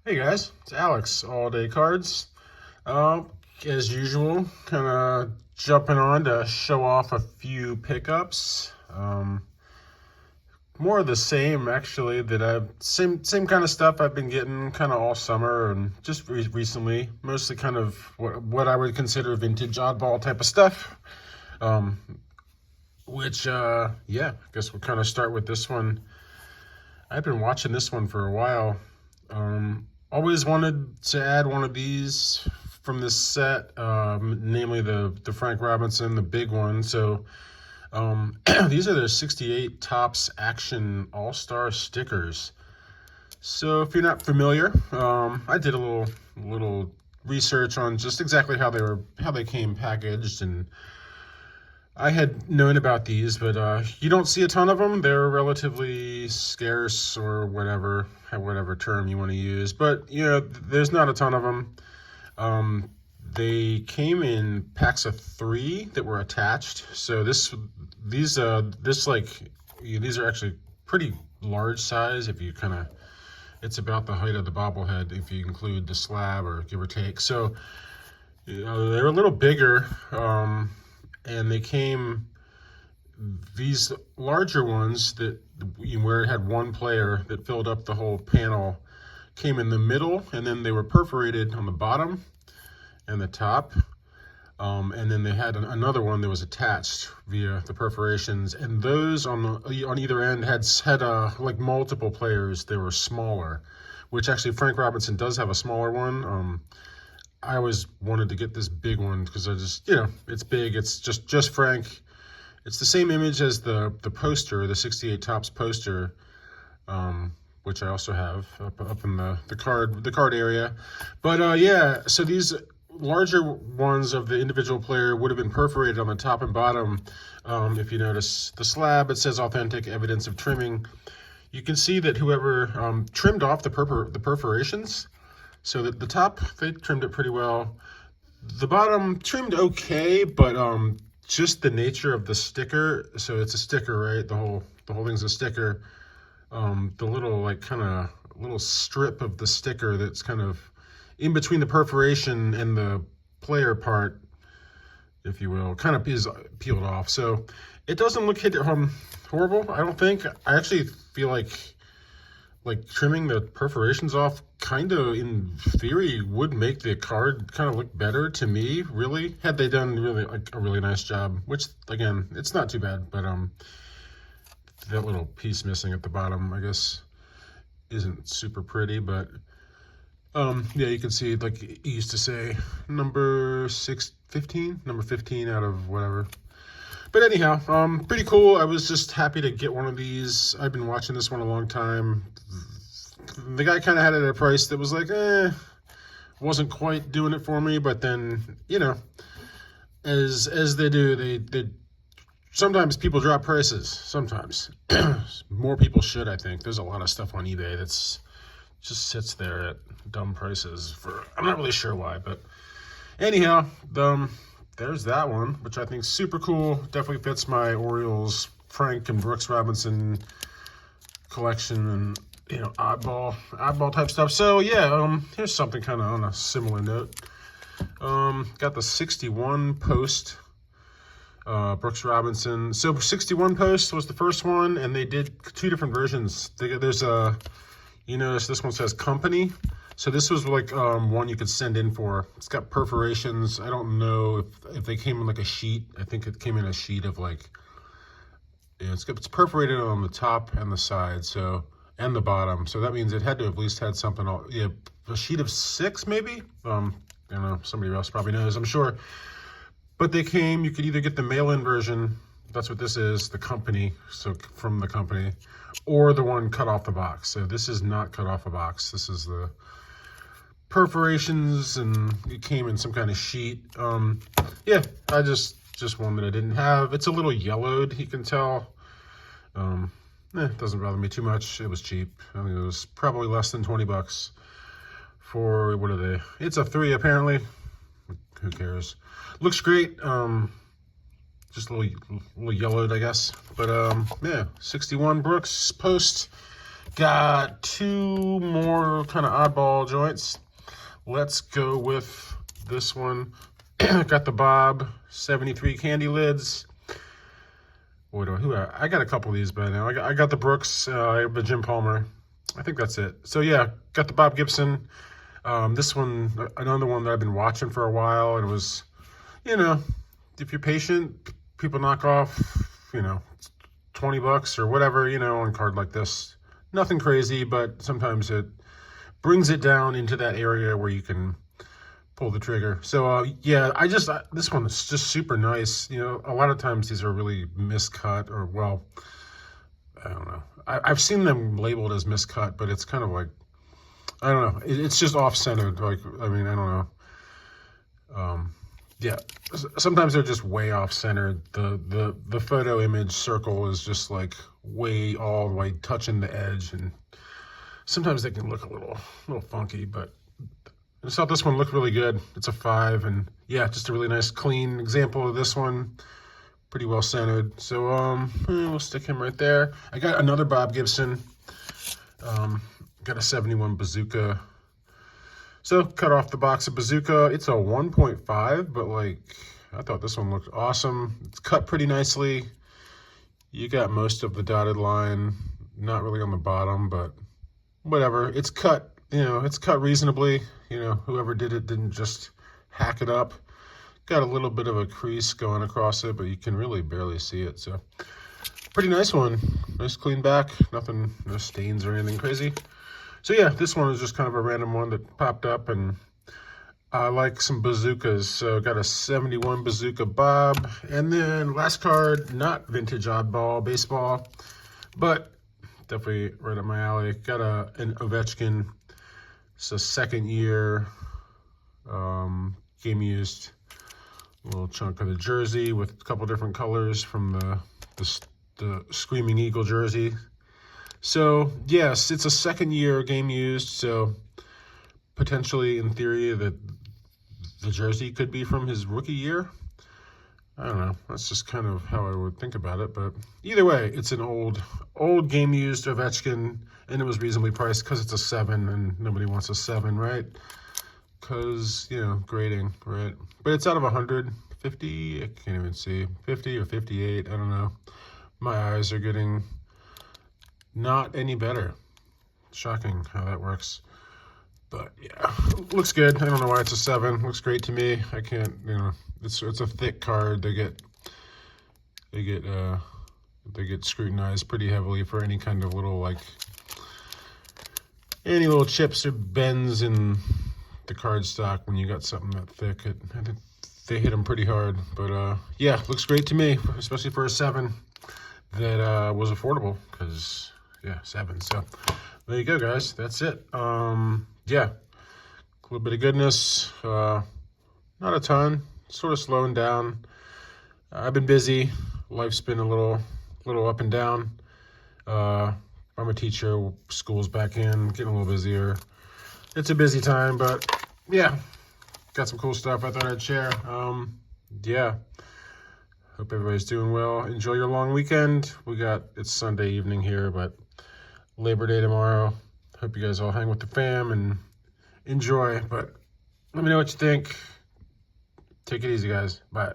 Hey guys, it's Alex, All Day Cards. As usual, kind of jumping on to show off a few pickups. More of the same actually that same kind of stuff I've been getting kind of all summer and just recently, mostly kind of what I would consider vintage oddball type of stuff. Um, I guess we'll kind of start with this one. I've been watching this one for a while. Always wanted to add one of these from this set, namely the Frank Robinson, the big one. So these are their 68 Topps Action All-Star stickers. So if you're not familiar, I did a little research on just exactly how they came packaged, and I had known about these, but you don't see a ton of them. They're relatively scarce, or whatever term you want to use. But there's not a ton of them. They came in packs of 3 that were attached. So these are actually pretty large size. If you it's about the height of the bobblehead if you include the slab, or give or take. So they're a little bigger. And they came, these larger ones where it had one player that filled up the whole panel, came in the middle, and then they were perforated on the bottom and the top. And then they had another one that was attached via the perforations, and those on either end had like multiple players. They were smaller, which actually Frank Robinson does have a smaller one. I always wanted to get this big one because I just, it's big. It's just Frank. It's the same image as the poster, the 68 Topps poster, which I also have up in the card area. But yeah, so these larger ones of the individual player would have been perforated on the top and bottom. If you notice the slab, it says authentic evidence of trimming. You can see that whoever trimmed off the perforations. So the top, they trimmed it pretty well. The bottom trimmed okay, but just the nature of the sticker. So it's a sticker, right? The whole thing's a sticker. The little little strip of the sticker that's kind of in between the perforation and the player part, if you will, kind of is peeled off. So it doesn't look horrible, I don't think. I actually feel like trimming the perforations off kind of in theory would make the card kind of look better to me, really, had they done a really nice job, which again, it's not too bad. But that little piece missing at the bottom, I guess, isn't super pretty. But yeah, you can see, like it used to say, number 15 out of whatever. But anyhow, pretty cool. I was just happy to get one of these. I've been watching this one a long time. The guy kind of had it at a price that was like, wasn't quite doing it for me. But then, as they do, they sometimes people drop prices. Sometimes more people should, I think. There's a lot of stuff on eBay that's just sits there at dumb prices for, I'm not really sure why, but anyhow, there's that one, which I think is super cool. Definitely fits my Orioles, Frank and Brooks Robinson collection, and oddball type stuff. So yeah, here's something kind of on a similar note. Got the 61 post Brooks Robinson. So 61 post was the first one, and they did 2 different versions. There's a, you notice this one says company. So this was like one you could send in for. It's got perforations. I don't know if they came in like a sheet. I think it came in a sheet of it's perforated on the top and the side, so, and the bottom. So that means it had to have at least had something. A sheet of 6 maybe. I don't know. Somebody else probably knows, I'm sure. But they came. You could either get the mail-in version. That's what this is, the company. So from the company, or the one cut off the box. So this is not cut off a box. This is the perforations, and it came in some kind of sheet. Yeah, I just one that I didn't have. It's a little yellowed, you can tell. It doesn't bother me too much. It was cheap. I mean, it was probably less than 20 bucks for, what are they? It's a 3 apparently. Who cares? Looks great. Just a little yellowed, I guess. But yeah, 61 Brooks post. Got two more kind of oddball joints. Let's go with this one. Got the Bob 73 candy lids. I got a couple of these by now. I got the Brooks, I have the Jim Palmer. I think that's it. So yeah, got the Bob Gibson. This one, another one that I've been watching for a while, and it was, you know, if you're patient, people knock off, you know, $20 or whatever, you know, on a card like this. Nothing crazy, but sometimes it brings it down into that area where you can pull the trigger. So yeah, this one is just super nice. You know, a lot of times these are really miscut, or well, I don't know. I've seen them labeled as miscut, but it's kind of like, I don't know. It's just off-centered. Like, I mean, I don't know. Yeah, sometimes they're just way off-centered. The photo image circle is just like way all the way touching the edge, and sometimes they can look a little funky, but I just thought this one looked really good. It's a 5, and yeah, just a really nice clean example of this one. Pretty well centered. So we'll stick him right there. I got another Bob Gibson. Got a 71 Bazooka. So cut off the box of Bazooka. It's a 1.5, but like, I thought this one looked awesome. It's cut pretty nicely. You got most of the dotted line, not really on the bottom, but whatever. It's cut, you know, it's cut reasonably. You know, whoever did it didn't just hack it up. Got a little bit of a crease going across it, but you can really barely see it. So pretty nice one. Nice clean back. Nothing, no stains or anything crazy. So yeah, this one is just kind of a random one that popped up, and I like some bazookas. So got a 71 Bazooka Bob, and then last card, not vintage oddball baseball, but definitely right up my alley. Got an Ovechkin. It's a second year game used. A little chunk of the jersey with a couple different colors from the Screaming Eagle jersey. So yes, it's a second year game used, so potentially in theory that the jersey could be from his rookie year. I don't know, that's just kind of how I would think about it, but either way, it's an old game used Ovechkin, and it was reasonably priced because it's a 7, and nobody wants a 7, right? Because, you know, grading, right? But it's out of 150, I can't even see, 50 or 58, I don't know. My eyes are getting not any better. Shocking how that works. But yeah, looks good. I don't know why it's a 7. Looks great to me. I can't, you know, it's a thick card. They get scrutinized pretty heavily for any kind of little, like, any little chips or bends in the card stock when you got something that thick. I think they hit them pretty hard. But yeah, looks great to me, especially for a 7 that was affordable, because yeah, 7. So there you go, guys. That's it. Yeah, a little bit of goodness. Not a ton. Sort of slowing down. I've been busy. Life's been a little up and down. I'm a teacher. School's back in. Getting a little busier. It's a busy time, but yeah, got some cool stuff I thought I'd share. Yeah. Hope everybody's doing well. Enjoy your long weekend. It's Sunday evening here, but Labor Day tomorrow. Hope you guys all hang with the fam and enjoy. But let me know what you think. Take it easy, guys. Bye.